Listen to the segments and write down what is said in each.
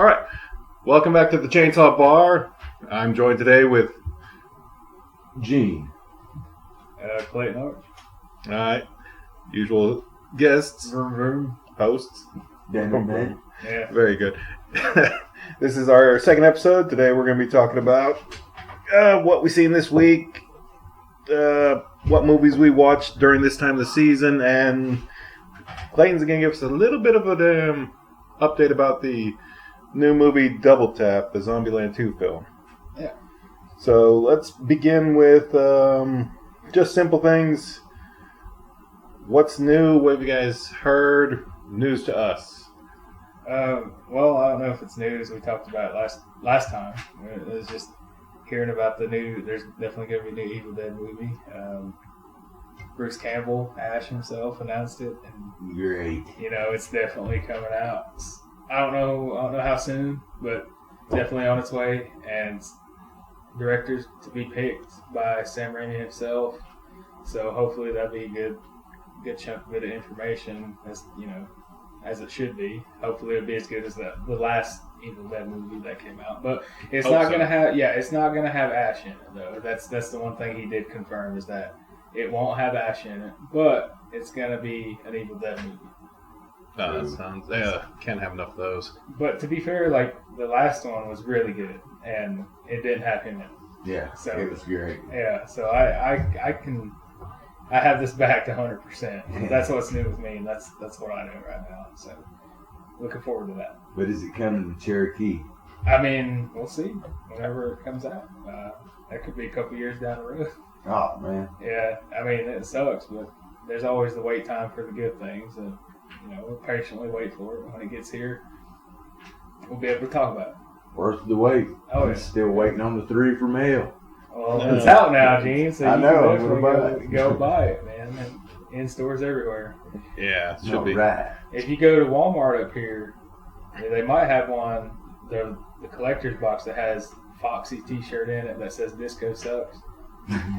All right. Welcome back to the Chainsaw Bar. I'm joined today with Gene. Clayton Arch. All right. Usual guests. Hosts. Dan. Yeah. Very good. This is our second episode. Today we're going to be talking about what we've seen this week, what movies we watched during this time of the season, and Clayton's going to give us a little bit of an update about the new movie Double Tap, the Zombieland 2 film. Yeah. So let's begin with just simple things. What's new? What have you guys heard? News to us. Well, I don't know if it's news. We talked about it last time. It was just hearing about the new. There's definitely going to be a new Evil Dead movie. Bruce Campbell, Ash himself, announced it, and Great. it's definitely coming out. I don't know how soon, but definitely on its way. And directors to be picked by Sam Raimi himself. So hopefully that'll be a good chunk of information, as it should be. Hopefully it'll be as good as the last Evil Dead movie that came out. But it's not gonna have Ash in it though. That's the one thing he did confirm, is that it won't have Ash in it, but it's gonna be an Evil Dead movie. That sounds. Can't have enough of those. But to be fair, like the last one was really good, and it didn't have him in it. Yeah, So it was great. Yeah, so I have this back to 100%. That's what's new with me, and that's what I know right now. So looking forward to that. But is it coming to Cherokee? I mean, we'll see whenever it comes out. That could be a couple years down the road. Oh, man. Yeah, I mean, it sucks, but there's always the wait time for the good things, and we'll patiently wait for it. When it gets here, we'll be able to talk about it. Worth the wait. Oh, I'm yeah. still waiting on the 3 from hell. Well, it's out now, Gene, so I you know, can definitely go buy it, man. And in stores everywhere. Yeah, it should be. Right. If you go to Walmart up here, they might have one, the collector's box that has Foxy t-shirt in it that says Disco Sucks.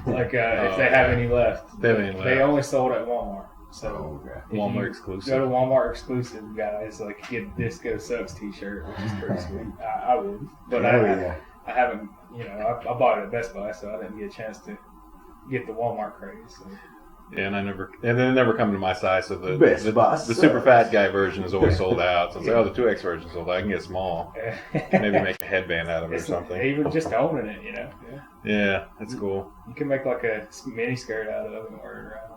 Like, if they have any left. They only sold at Walmart. So okay. Walmart exclusive. Go to Walmart exclusive, guys. Like, get Disco Sucks t-shirt, which is pretty sweet. I would. But I haven't, I bought it at Best Buy, so I didn't get a chance to get the Walmart craze. So. Yeah, and they never come to my size. So the super fat guy version is always sold out. So it's like, the 2X version is sold out. I can get small. Maybe make a headband out of it or something. Even just owning it, Yeah, that's cool. You can make like a mini skirt out of it and wear it around.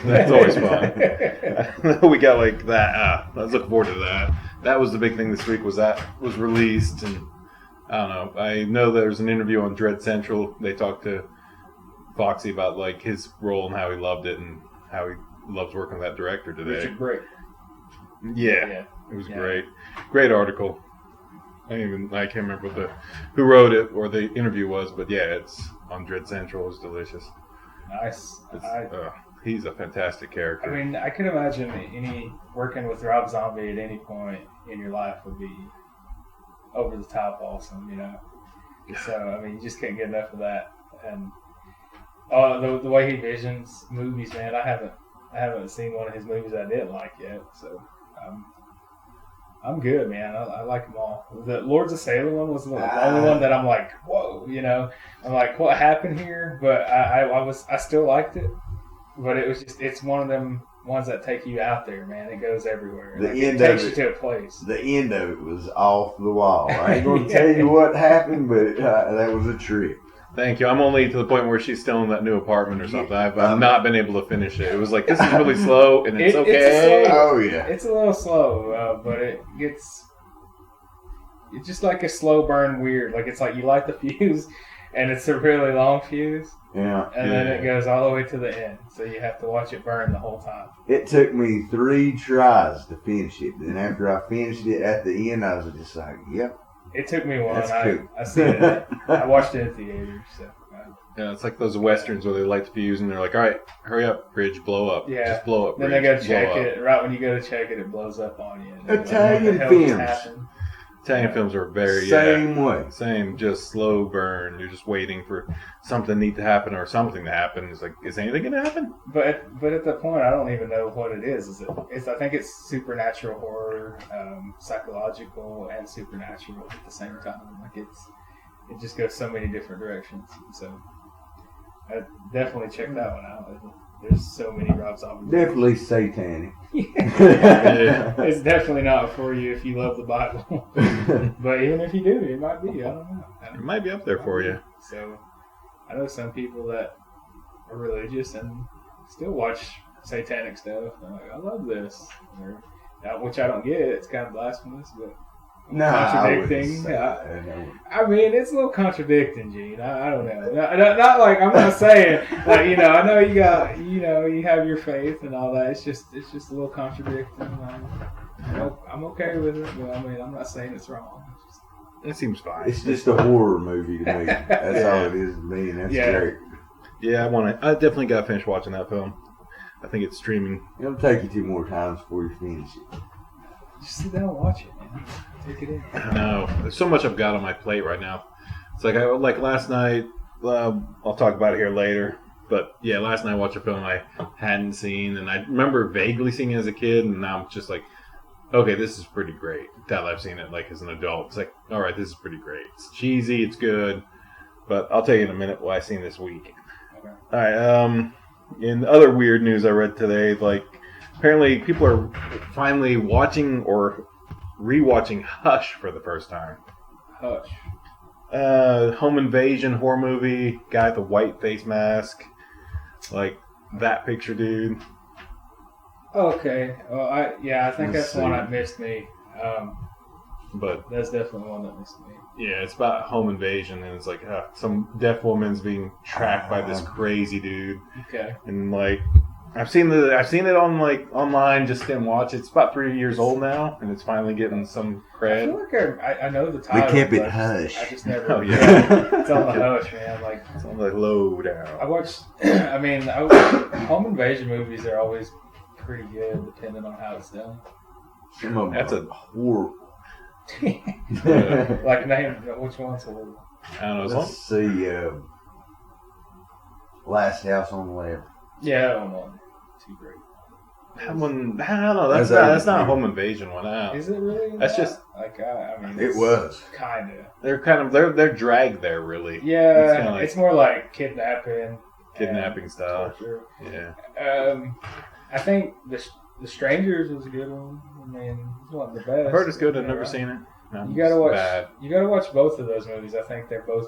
That's always fun. We got like that. I was looking forward to that. That was the big thing this week. Was released, and I don't know. I know there's an interview on Dread Central. They talked to Foxy about like his role and how he loved it and how he loves working with that director today. Richard Brake. Yeah, it was great. Great article. I can't remember who wrote it or the interview was, but yeah, it's on Dread Central. It was delicious. Nice. He's a fantastic character. I mean, I can imagine working with Rob Zombie at any point in your life would be over the top awesome, So, I mean, you just can't get enough of that. And the way he visions movies, man, I haven't seen one of his movies I didn't like yet. So, I'm good, man. I like them all. The Lords of Salem one was the only one that I'm like, whoa, I'm like, what happened here? But I still liked it. But it's one of them ones that take you out there, man. It goes everywhere. It takes you to a place. The end of it was off the wall. I ain't going to tell you what happened, but that was a trip. Thank you. I'm only to the point where she's still in that new apartment or something. I've not been able to finish it. It was like, this is really slow, and it's okay. It's a little slow, but it's just like a slow burn weird. Like, it's like you light the fuse, and it's a really long fuse. Yeah. And then it goes all the way to the end. So you have to watch it burn the whole time. It took me 3 tries to finish it. And after I finished it at the end, I was just like, yep. It took me one. Cool. I seen it. I watched it in theaters. So. Yeah, it's like those westerns where they light the fuse and they're like, all right, hurry up, bridge, blow up. Yeah. Just blow up, bridge. Then they go check it. Right when you go to check it, it blows up on you. Italian films. Italian films are very same way. Same, just slow burn. You're just waiting for something neat to happen or something to happen. It's like, is anything gonna happen? But at the point, I don't even know what it is. I think it's supernatural horror, psychological, and supernatural at the same time. Like it just goes so many different directions. So I definitely check that one out. There's so many Rob Zombie movies. Definitely satanic. Yeah. It's definitely not for you if you love the Bible. But even if you do, it might be. I don't know. It might be up there for you. So I know some people that are religious and still watch satanic stuff. They're like, I love this. Which I don't get. It's kind of blasphemous, but contradicting. I mean, it's a little contradicting, Gene. I don't know. Not like I'm not saying like I know you got you have your faith and all that. It's just a little contradicting. I'm okay with it, but I mean I'm not saying it's wrong. It seems fine. It's just a horror movie to me. That's all it is to me, and that's great. Yeah, I definitely got to finish watching that film. I think it's streaming. It'll take you 2 more times before you finish it. Just sit down and watch it, man. Take it in. I know. There's so much I've got on my plate right now. It's like last night. I'll talk about it here later. But yeah, last night I watched a film I hadn't seen, and I remember vaguely seeing it as a kid, and now I'm just like, okay, this is pretty great. Now that I've seen it like as an adult, it's like, all right, this is pretty great. It's cheesy, it's good, but I'll tell you in a minute what I've seen this week. Okay. All right. In other weird news I read today, like apparently people are finally watching or rewatching Hush for the first time. Hush. Home invasion horror movie, guy with a white face mask, like that picture, dude. Okay. Well, I think that's one that missed me. But that's definitely one that missed me. Yeah, it's about home invasion, and it's like some deaf woman's being tracked by this crazy dude. Okay. And like, I've seen it on like online, just didn't watch it. It's about 3 years old now, and it's finally getting some cred. I feel like I know the title. We kept it hush. I just never. Oh yeah. It's on the hush, man. Like it's on the low down. I watched. Home invasion movies are always pretty good, depending on how it's done. That's a horror. Like name which one's horrible? I don't know. Let's see. Last House on the Left. Yeah, that one. Too great. That one, I don't know. That's not a home invasion one. Is it really? That's just like I mean. It was kinda. They're dragged there really. Yeah, it's more like kidnapping style. Torture. Yeah. I think the Strangers was a good one. I mean, it's one of the best. I've heard it's good. I've never seen it. No, you gotta watch. Bad. You gotta watch both of those movies. I think they're both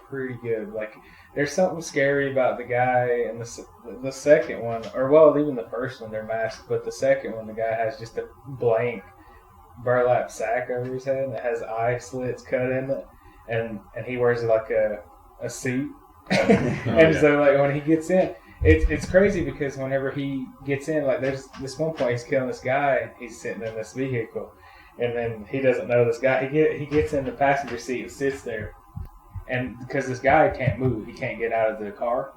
pretty good. Like, there's something scary about the guy in the second one, or well, even the first one, they're masked. But the second one, the guy has just a blank burlap sack over his head that has eye slits cut in it, and he wears like a suit. So like when he gets in. It's crazy because whenever he gets in, like there's this one point he's killing this guy, he's sitting in this vehicle, and then he doesn't know this guy. He gets in the passenger seat and sits there, and because this guy can't move, he can't get out of the car,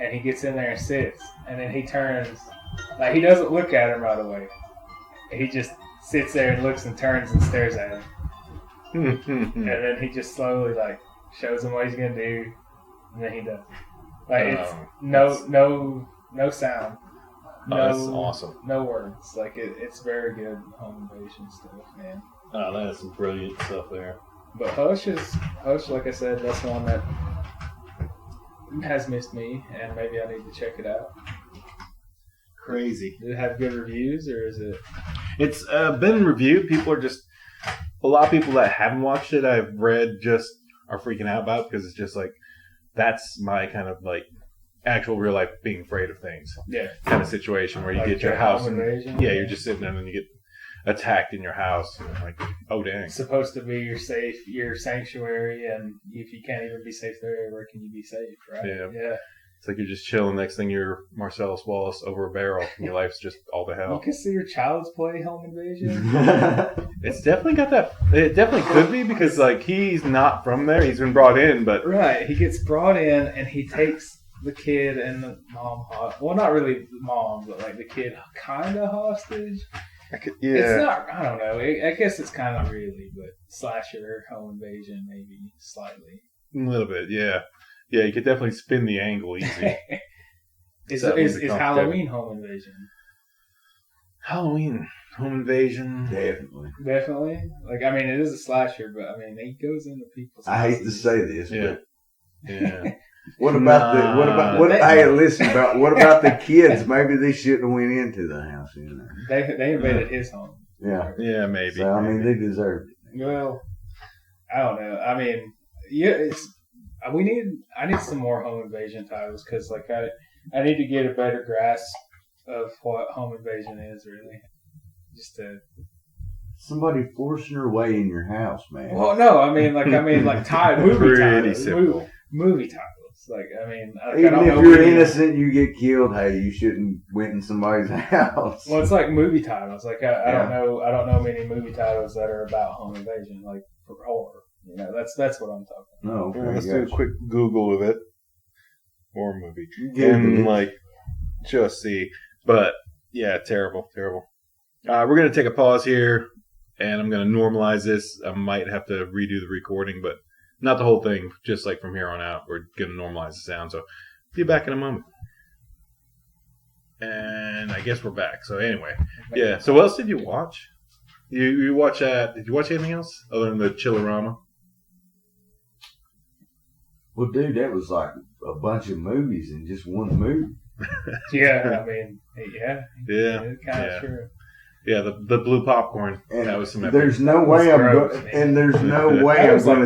and he gets in there and sits, and then he turns, like he doesn't look at him right away. He just sits there and looks and turns and stares at him, and then he just slowly like shows him what he's gonna do, and then he does. Like it's no sound. That's awesome. No words. Like it's very good home invasion stuff, man. Oh, that is some brilliant stuff there. But Hush, like I said, that's one that has missed me, and maybe I need to check it out. Crazy. Did it have good reviews, or is it? It's been reviewed. A lot of people that haven't watched it, I've read, just are freaking out about it because it's just like, that's my kind of like actual real life being afraid of things. Yeah. Kind of situation where you like get your house and you're just sitting there and you get attacked in your house and like, oh dang. It's supposed to be your sanctuary, and if you can't even be safe there, where can you be safe, right? Yeah. It's like you're just chilling. Next thing you're Marcellus Wallace over a barrel, and your life's just all to hell. You consider Child's Play home invasion? It's definitely got that. It definitely could be because like he's not from there. He's been brought in, but right. He gets brought in, and he takes the kid and the mom. Well, not really the mom, but like the kid kind of hostage. It's not. I don't know. I guess it's kind of really, but slasher, home invasion, maybe slightly. A little bit, yeah. Yeah, you could definitely spin the angle easy. Is Halloween home invasion? Halloween home invasion. Definitely. Like, I mean, it is a slasher, but I mean, he goes into people's I hate to houses. say this, Yeah. but Yeah. what about hey, listen, what about the kids? Maybe they shouldn't have went into the house, you know. They invaded his home. Yeah. Yeah, maybe. So, I mean, they deserved it. Well, I don't know. I mean, yeah, I need some more home invasion titles because, like, I need to get a better grasp of what home invasion is, really. Just to somebody forcing their way in your house, man. Well, no, I mean like movie titles, simple. movie titles. Like, I mean, even if you're innocent, you get killed. Hey, you shouldn't went in somebody's house. Well, it's like movie titles. Like, I don't know many movie titles that are about home invasion, like for horror. You know, that's what I'm talking about. No, okay, let's do a quick Google of it. Horror movie. And like, just see. But yeah, terrible. We're gonna take a pause here, and I'm gonna normalize this. I might have to redo the recording, but not the whole thing. Just like from here on out, we're gonna normalize the sound. So, be back in a moment. And I guess we're back. So anyway, yeah. So what else did you watch? You watch that? Did you watch anything else other than the Chillerama? Well, dude, that was like a bunch of movies in just one movie. Yeah, I mean, yeah, it's kind of true. Yeah, the blue popcorn. And that was some. There's no way I'm going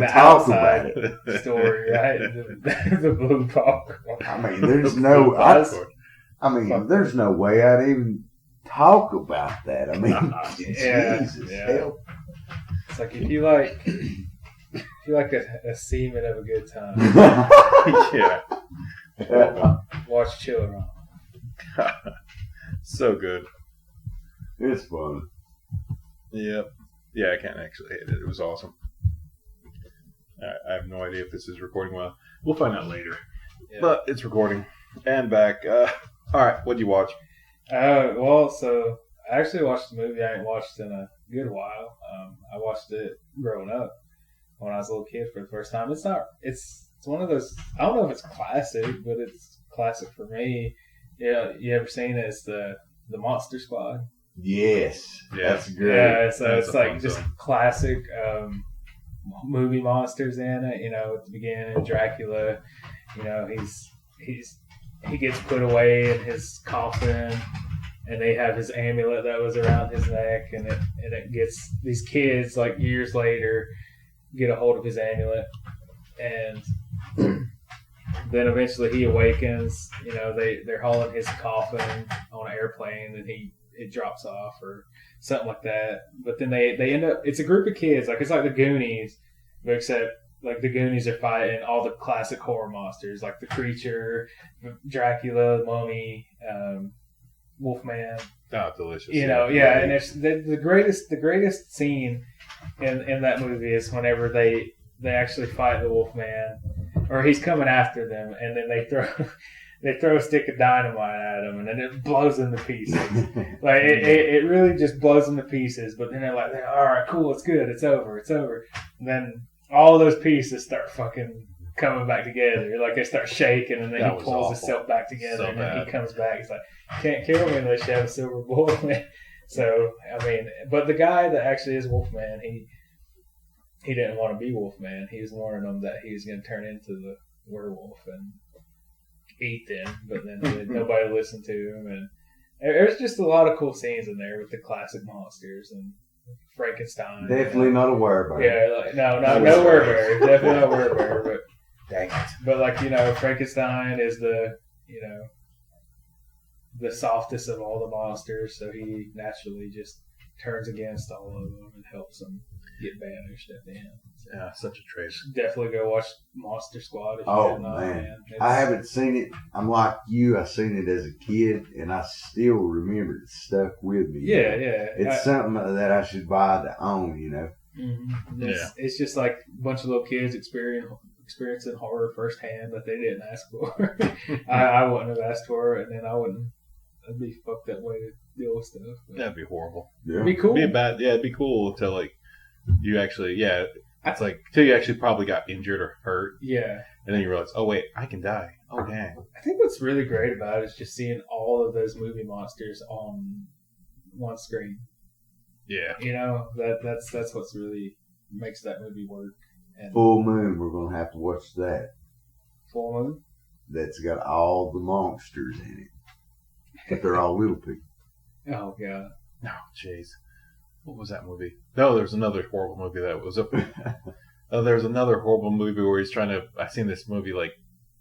to talk about it. Story, right? The blue popcorn. I mean, there's no. There's no way I'd even talk about that. I mean, Jesus, hell. It's like if you like a semen of a good time. Yeah. Watch Chiller On. So good. It's fun. Yep. Yeah, I can't actually hate it. It was awesome. I have no idea if this is recording well. We'll find out later. Yeah. But it's recording. And back. All right, what'd you watch? Well, so I actually watched a movie I ain't watched in a good while. I watched it growing up when I was a little kid for the first time. It's one of those, I don't know if it's classic, but it's classic for me. Yeah, you ever seen it? It's the Monster Squad. Yes, that's great. Yeah, so it's like just classic movie monsters in it. You know, at the beginning, Dracula. You know, he gets put away in his coffin, and they have his amulet that was around his neck, and it gets these kids like years later get a hold of his amulet, and then eventually he awakens. You know, they're hauling his coffin on an airplane, and it drops off or something like that. But then they end up, it's a group of kids, like it's like the Goonies, but except like the Goonies are fighting all the classic horror monsters, like the Creature, Dracula, the Mummy, Wolfman. Oh, delicious. You know, yeah, and it's the greatest scene in that movie is whenever they actually fight the Wolfman, or he's coming after them, and then they throw a stick of dynamite at him, and then it blows them to pieces. Like it really just blows them to pieces. But then they're like, all right, cool, it's good, it's over. And then all those pieces start fucking coming back together. Like they start shaking, and then he pulls himself back together, and then he comes back. He's like, can't kill me unless you have a silver bullet. So I mean, but the guy that actually is Wolfman, he didn't want to be Wolfman. He was warning them that he was going to turn into the werewolf and eat them, but then nobody listened to him. And there's just a lot of cool scenes in there with the classic monsters and Frankenstein. Definitely not a werebear. Yeah, like, no werebear. Definitely not a werebear. But dang it. But like, you know, Frankenstein is the softest of all the monsters, so he naturally just turns against all of them and helps them get banished at the end. So yeah, such a trait. Definitely go watch Monster Squad if you have not, man. I haven't seen it. I'm like you. I seen it as a kid, and I still remember it. Stuck with me. Yeah. It's something that I should buy to own, you know. Mm-hmm. It's just like a bunch of little kids experiencing horror firsthand that they didn't ask for. I wouldn't have asked for it, and then I wouldn't That'd be a fucked up way to deal with stuff. But That'd be horrible. Yeah. it'd be cool. It'd be cool until like you actually, it's like till you actually probably got injured or hurt, Yeah. and then you realize, oh wait, I can die. Oh dang. I think what's really great about it is just seeing all of those movie monsters on one screen. Yeah. You know, that's what's really makes that movie work. And Full Moon, we're going to have to watch that. Full Moon? That's got all the monsters in it. But they're all little people. Oh, God. No, jeez. What was that movie? No, there was another horrible movie that was up. There was another horrible movie where he's trying to. I seen this movie like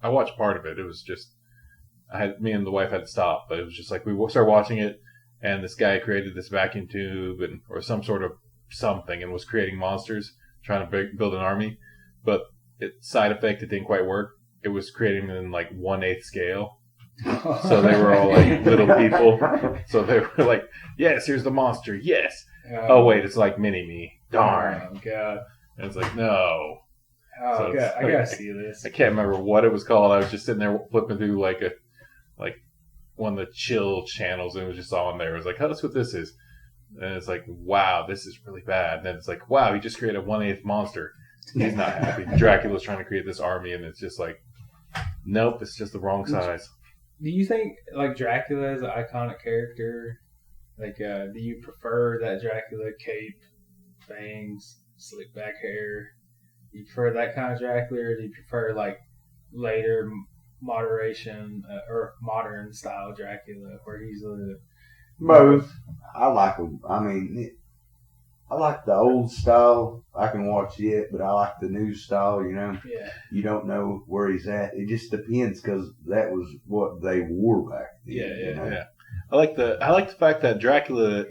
I watched part of it. It was just me and the wife had to stop, but it was just like we started watching it, and this guy created this vacuum tube or some sort of something, and was creating monsters, trying to build an army. But side effect, it didn't quite work. It was creating in like 1/8 scale. So they were all like little people. So they were like, yes, here's the monster. Yes. Oh wait, it's like mini me. Darn. Oh, God. And it's like, no. Oh, So God. it's I like- gotta see this. I can't remember what it was called. I was just sitting there flipping through like one of the chill channels, and it was just on there. It was like, oh, that's what this is. And it's like, wow, this is really bad. And then it's like, wow, he just created a 1/8 monster. He's not happy. Dracula's trying to create this army, and it's just like, nope, it's just the wrong size. Do you think, like, Dracula is an iconic character? Like, do you prefer that Dracula cape, fangs, slick back hair? Do you prefer that kind of Dracula, or do you prefer, like, later or modern style Dracula, where he's a... Both. I like them. I mean, I like the old style. I can watch it, but I like the new style, you know. Yeah. You don't know where he's at. It just depends because that was what they wore back then. Yeah, you know? Yeah. I like the fact that Dracula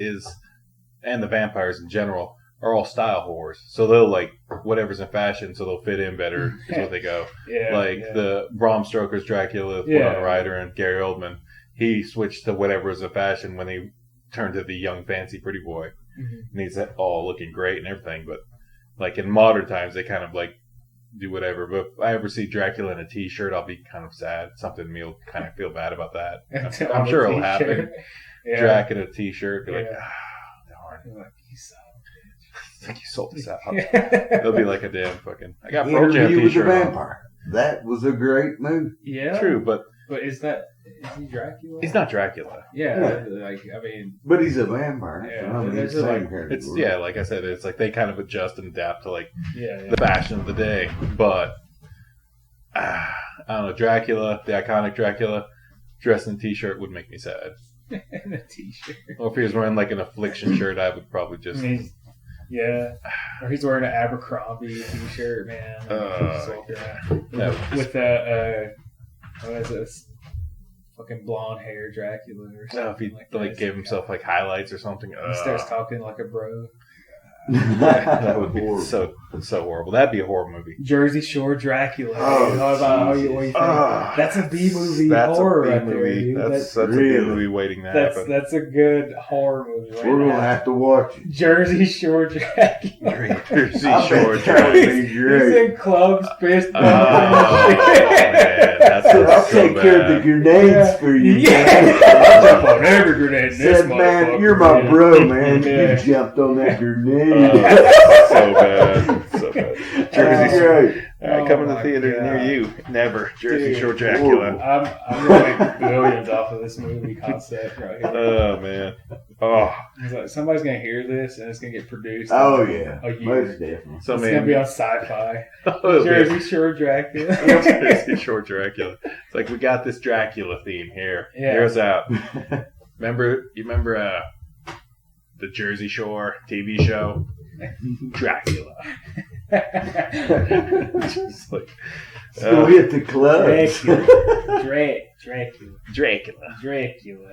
and the vampires in general are all style whores. So they'll like whatever's in fashion, so they'll fit in better is what they go. Yeah. Like the Bram Stoker's Dracula with Yeah. Winona Ryder and Gary Oldman. He switched to whatever was in fashion when he turned to the young fancy pretty boy. Mhm. And he's all looking great and everything, but like in modern times they kind of like do whatever. But if I ever see Dracula in a t-shirt, I'll be kind of sad. Something me will kind of feel bad about that. I'm sure it'll happen. Yeah. Drac in a t-shirt, be like, Yeah. darn. You're like, you son of It's like you sold this out. a bitch. They'll be like a damn fucking. I got Pearl Jam Interview with the t-shirt on. Vampire. That was a great movie. Yeah. True, but Is he Dracula? he's not Dracula. Yeah, like, I mean, But he's a vampire. Yeah, So, I mean, there's it's the like- same kind of It's world. like I said, it's like they kind of adjust and adapt to like yeah. the fashion of the day. But I don't know, Dracula, the iconic Dracula, dressed in a t-shirt would make me sad. In a t-shirt. Or if he was wearing like an affliction shirt, I would probably just. Yeah. Or he's wearing an Abercrombie t-shirt, man. Just walking around. No. With what is this? Fucking blonde hair Dracula or something. If he that. like gave himself like highlights or something. He starts talking like a bro. That would be so horrible. That'd be a horror movie. Jersey Shore Dracula. Oh, What do you think? That's a B movie horror right there, dude. That's Really? a B movie waiting to happen. That's a good horror movie right We're going to now. have to watch it. Jersey Shore Dracula. Jersey I Shore bet that would Dracula. be He's great. in clubs, fist Oh, bumping. man, that's I'll so take care of the bad. grenades for you. Yeah. Jump on every grenade in this Said, man, motherfucker. you're my bro, man. Yeah. You jumped on that Oh, grenade. so bad. So bad. Jersey Shore. Right. All right, coming to my theaters God. near you. Never. Jersey Dude. Shore Dracula. I'm gonna make billions off of this movie concept right here. Oh, man. Oh. It's like, somebody's gonna hear this and it's gonna get produced. Oh, in yeah. a year. Most definitely. So, It's man. gonna be on Sci-Fi. Oh, Jersey Shore Dracula. Jersey Shore Dracula. It's like we got this Dracula theme here. Yeah. Hear us out. Remember the Jersey Shore TV show? Dracula. Just like Still hit the clubs. Dracula.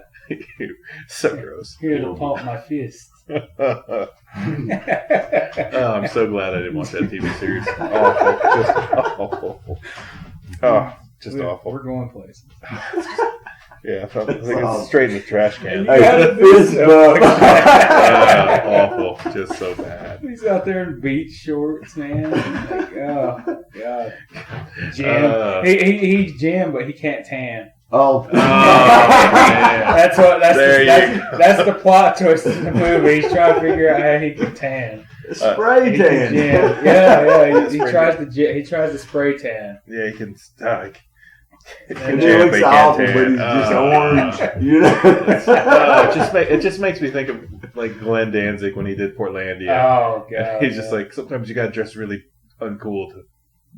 so gross. Here to pump my fist. Oh, I'm so glad I didn't watch that TV series. Awful. Just awful. Oh, just awful. We're going places. Yeah, I think it's straight in the trash can. Hey, fist bump. Awful. Just so bad. He's out there in beach shorts, man. Like, oh, God. Jim. He's Jim, but he can't tan. Oh, that's the plot twist in the movie. He's trying to figure out how he can tan. Spray tan. He tries to spray tan. Yeah, he can. And he looks awful, but he's just orange. You know? It just makes me think of like Glenn Danzig when he did Portlandia. Oh god, he's just like sometimes you gotta dress really uncool to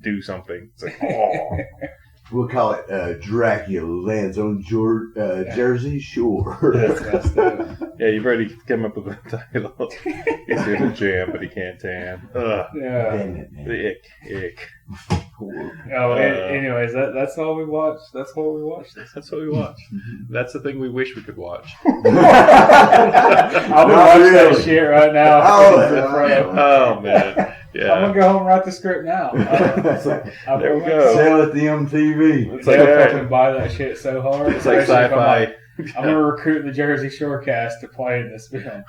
do something. It's like, oh. We'll call it Dracula lands on Jersey Shore. That's messed up. Yeah, you've already come up with a title. He's in the jam, but he can't tan. Ugh. Yeah. The ick. Anyways, that's all we watched. That's what we watched. That's what we watched. That's the thing we wish we could watch. I'll be watching that shit right now. Oh man. Yeah. I'm gonna go home and write the script now. There we go. Sell it to MTV. It's like fucking buy that shit so hard. It's like sci-fi. I'm gonna recruit the Jersey Shore cast to play in this film,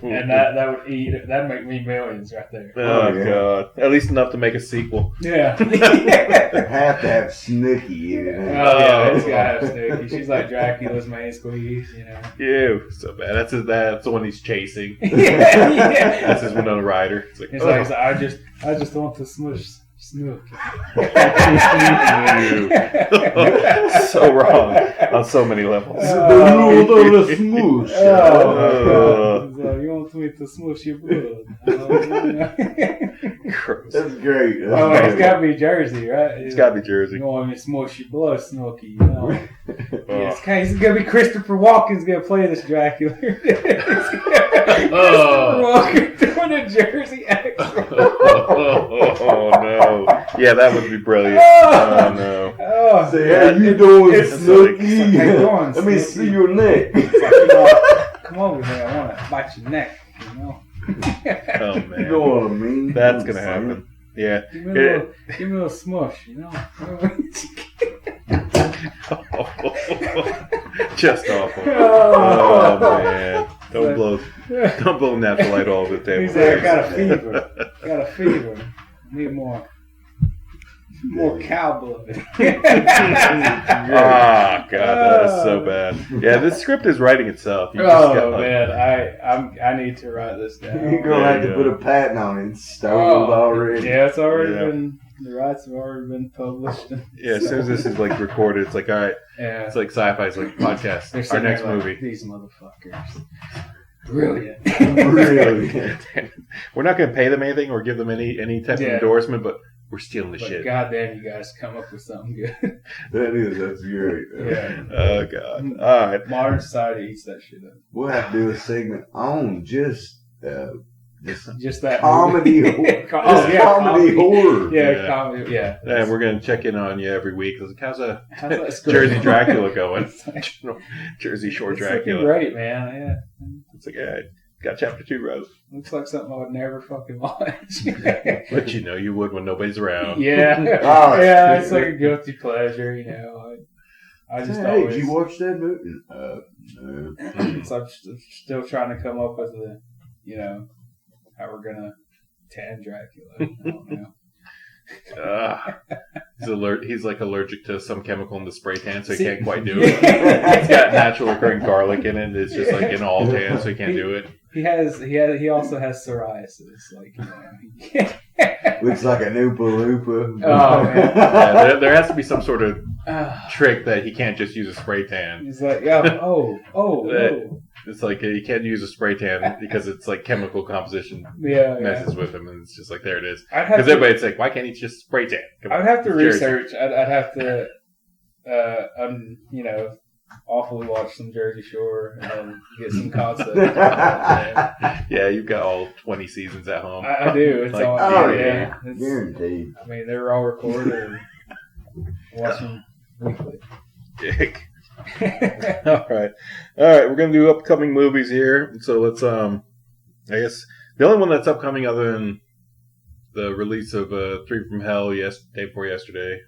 and that'd make me millions right there. Oh god! At least enough to make a sequel. Yeah. They have to have Snooki in it. Oh yeah, it's gotta have Snooki. She's like Dracula's main squeeze, you know. Ew, so bad. That's the one he's chasing. Yeah. That's his Winona Ryder. It's like, he's like, I just want to smush Snook. So wrong on so many levels. The rule of the smoosh. You want me to smush your blood? That's great. It's got to be Jersey, right? It's got to be Jersey. You want me to smush your blood, Snooky? You know. It's gonna be Christopher Walken's gonna play this Dracula. Christopher Walken doing a Jersey accent. Oh no! Yeah, that would be brilliant. Oh no! Say, how you doing, Snooky? How you doing, Let me see your neck. Come over here, I want to bite your neck. You know. Oh man! You know what I mean? That's gonna happen. Yeah. Give me a little smush, you know. Just awful. Oh man! Don't blow natural light all over the table. He's like, I got a fever. Need more cow blood. Ah, God, that is so bad. Yeah, this script is writing itself. Man, I need to write this down. You're gonna have to put a patent on it. It's stowed already. Yeah, it's already been. The rights have already been published. Yeah, as soon as this is like recorded, it's like, all right. Yeah. It's like sci-fi. It's like podcast. Our next movie. These motherfuckers. Brilliant. We're not going to pay them anything or give them any type of endorsement, but we're stealing the shit. Goddamn, you guys come up with something good. That's great. Yeah. Oh god. All right. Modern society eats that shit up. We'll have to do a segment on just that comedy. Comedy horror. Yeah, comedy. Yeah. And we're gonna check in on you every week. How's that Jersey Dracula going? Jersey Shore Dracula. It's great, man. Yeah. It's like, got chapter 2 wrote. Looks like something I would never fucking watch. But you know you would when nobody's around. Yeah. Yeah, it's like a guilty pleasure, you know. I just always... did you watch that movie? No. So I'm still trying to come up with how we're gonna tan Dracula. I don't know. He's like allergic to some chemical in the spray tan, so he can't quite do it. It's got natural occurring garlic in it. It's just like in all tan, so he can't do it. He also has psoriasis. Like, looks like an Oompa Loompa. Oh man! Yeah, there has to be some sort of trick that he can't just use a spray tan. He's like, no. It's like he can't use a spray tan because it's like chemical composition messes with him, and it's just like there it is. Because everybody's like, why can't he just spray tan? I'd have to research. I'd have to, awfully watch some Jersey Shore and then get some concepts. Yeah, you've got all 20 seasons at home. I do. It's all yeah. Guaranteed. I mean, they're all recorded and watch them weekly. Dick. All right. We're gonna do upcoming movies here. So let's I guess the only one that's upcoming other than the release of 3 from Hell day before yesterday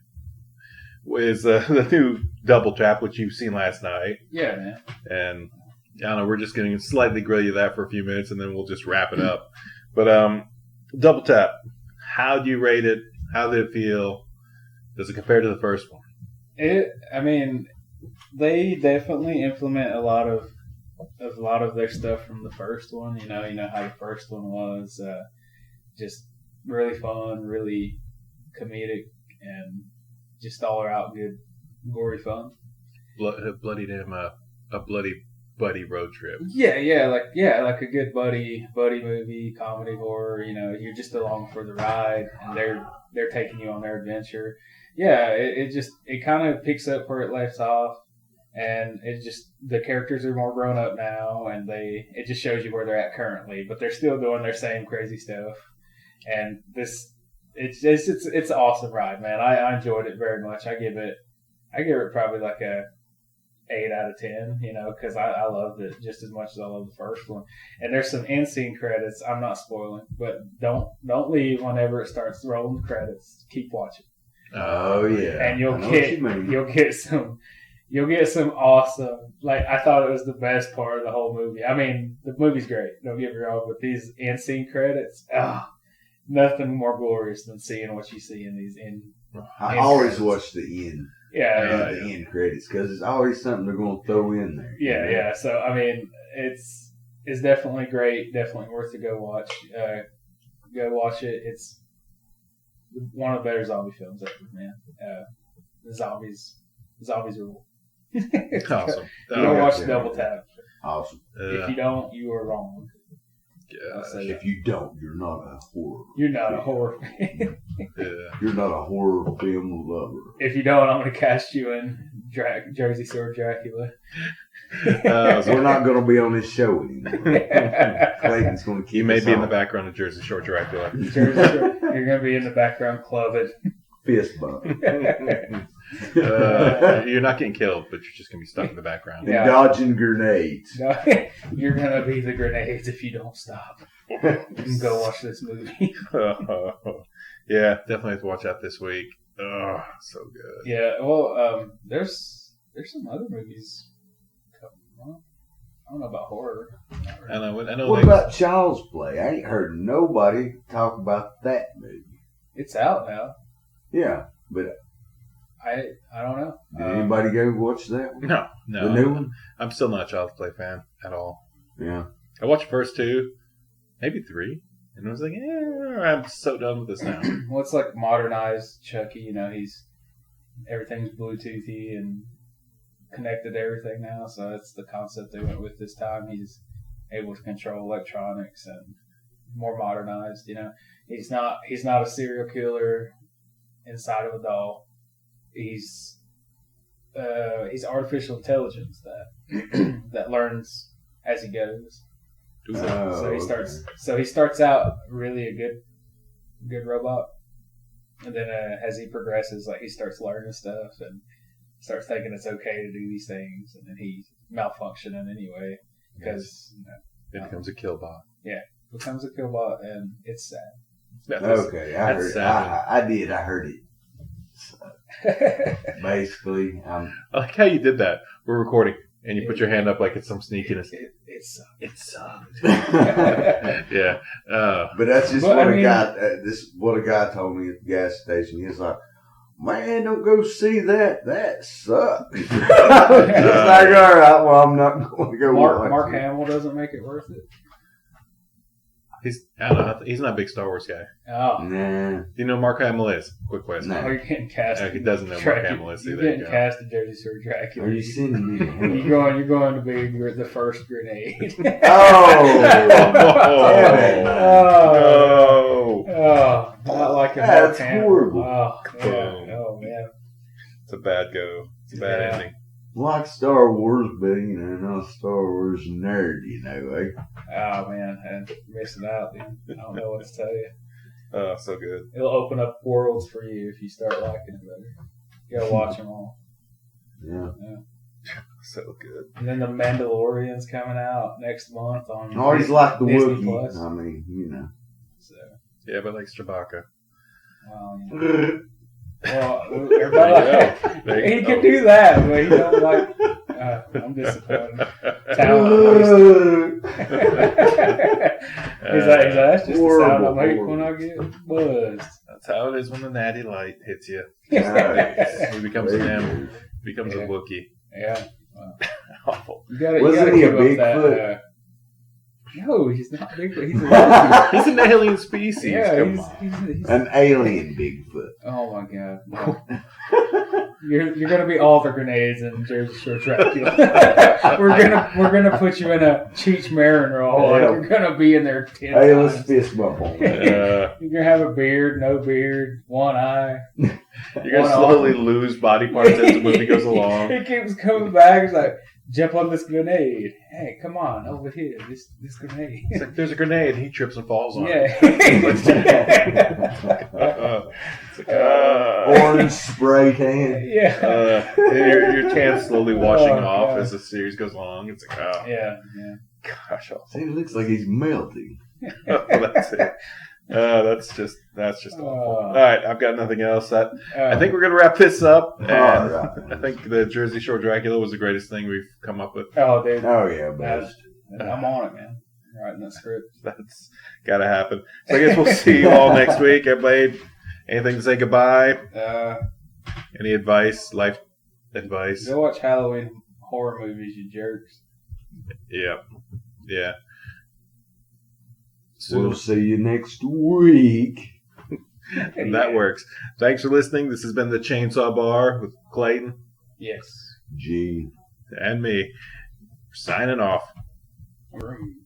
is the new Double Tap, which you've seen last night. Yeah, man. And I don't know, we're just gonna slightly grill you that for a few minutes and then we'll just wrap it up. But Double Tap, how do you rate it? How did it feel? Does it compare to the first one? They definitely implement a lot of their stuff from the first one. You know how the first one was just really fun, really comedic, and just all out good, gory fun. Bloodied him a bloody buddy road trip. Yeah, like a good buddy movie, comedy horror. You're just along for the ride, and they're taking you on their adventure. Yeah, it kind of picks up where it left off. And the characters are more grown up now, and it just shows you where they're at currently, but they're still doing their same crazy stuff. And it's an awesome ride, man. I enjoyed it very much. I give it probably like a 8 out of 10, because I loved it just as much as I loved the first one. And there's some end scene credits. I'm not spoiling, but don't leave whenever it starts rolling the credits. Keep watching. Oh yeah, and you'll get some awesome, I thought it was the best part of the whole movie. I mean, the movie's great, don't get me wrong, but these end scene credits, nothing more glorious than seeing what you see in these end I always watch the end. The end credits, because it's always something they're going to throw in there. Yeah. So, I mean, it's definitely great, definitely worth to go watch. Go watch it. It's one of the better zombie films ever, man. The zombies rule. Awesome. You don't watch Double Tap. Awesome. If you don't, you are wrong. If you don't, you're not a horror. You're not a horror fan. You're not a horror film lover. If you don't, I'm going to cast you in Jersey Shore Dracula. We're not going to be on this show anymore. Clayton's going to keep. You may be in the background of Jersey Shore Dracula. You're going to be in the background clubbing. Fist bump. You're not getting killed, but you're just going to be stuck in the background. And dodging grenades. No, you're going to be the grenades if you don't stop. You can go watch this movie. Yeah, definitely have to watch that this week. Oh, so good. Yeah, well, there's some other movies coming up. I don't know about horror. I know. What about Child's Play? I ain't heard nobody talk about that movie. It's out now. Yeah, but I don't know. Did anybody go watch that one? No. The new one? I'm still not a Child's Play fan at all. Yeah. I watched the first 2, maybe 3, and I was like, I'm so done with this now. Well, it's like modernized Chucky. Everything's Bluetoothy and connected to everything now. So that's the concept they went with this time. He's able to control electronics and more modernized. He's not a serial killer inside of a doll. He's artificial intelligence that learns as he goes. So he starts out really a good robot, and then as he progresses, he starts learning stuff and starts thinking it's okay to do these things, and then he's malfunctioning anyway because it becomes a killbot. Yeah, it becomes a killbot, and it's sad. Okay, I heard. I heard it. Basically, I like how you did that. We're recording, and you put your hand up like it's some sneakiness. It sucked. Yeah, but that's just what a guy told me at the gas station. He was like, "Man, don't go see that. That sucks." It's like, all right, well, I'm not going to go. Mark Hamill doesn't make it worth it. I don't know. He's not a big Star Wars guy. Oh. Nah. Do you know who Mark Hamill is? Quick question. No. You're getting cast. He doesn't know Mark Hamill is either. You're getting cast in Jersey Shore Dracula. Are you sending me? You're going to be the first grenade. Oh, not like a that's horrible. Oh man, it's a bad go. It's a bad ending. Like Star Wars, but not a Star Wars nerd, eh? Oh man, and you're missing out, dude. I don't know what to tell you. Oh, so good. It'll open up worlds for you if you start liking it better. You gotta watch them all. Yeah. So good. And then the Mandalorian's coming out next month on. I always like the Disney Wookiee. Plus. I mean, So. Yeah, but like Chewbacca. Well, everybody he can do that, but he don't like. I'm disappointed. That's just the sound I make when I get buzzed. That's how it is when the natty light hits you. He becomes a Wookiee. Yeah. Awful. Wasn't he a Bigfoot? No, he's not Bigfoot. He's a lizard. He's an alien species. Yeah, Come on. he's An alien Bigfoot. Oh my god. No. You're gonna be all the grenades in Jersey Shore Dracula. we're gonna put you in a Cheech Marin role. Like you're gonna be in there 10 Hey, let's times. fist bump on. You're gonna have a beard, no beard, one eye. You're gonna slowly lose body parts as the movie goes along. He keeps coming back. He's like, jump on this grenade. Hey, come on, over here. This grenade. It's like there's a grenade. He trips and falls on Yeah. it. Orange spray tan. Yeah. Your tan's slowly washing off God. as the series goes along. It's like, oh. Yeah. Gosh. See, it looks like he's melting. That's it. That's just awful. All right, I've got nothing else. I think we're gonna wrap this up. And Right. I think the Jersey Shore Dracula was the greatest thing we've come up with. Oh, dude. Oh, yeah, best. I'm on it, man. I'm writing that script. That's gotta happen. So I guess we'll see you all next week. Everybody, anything to say goodbye? Any advice? Life advice? Go watch Halloween horror movies, you jerks. Yeah. We'll see you next week. That works. Thanks for listening. This has been the Chainsaw Bar with Clayton. Yes. G. And me. Signing off. Room.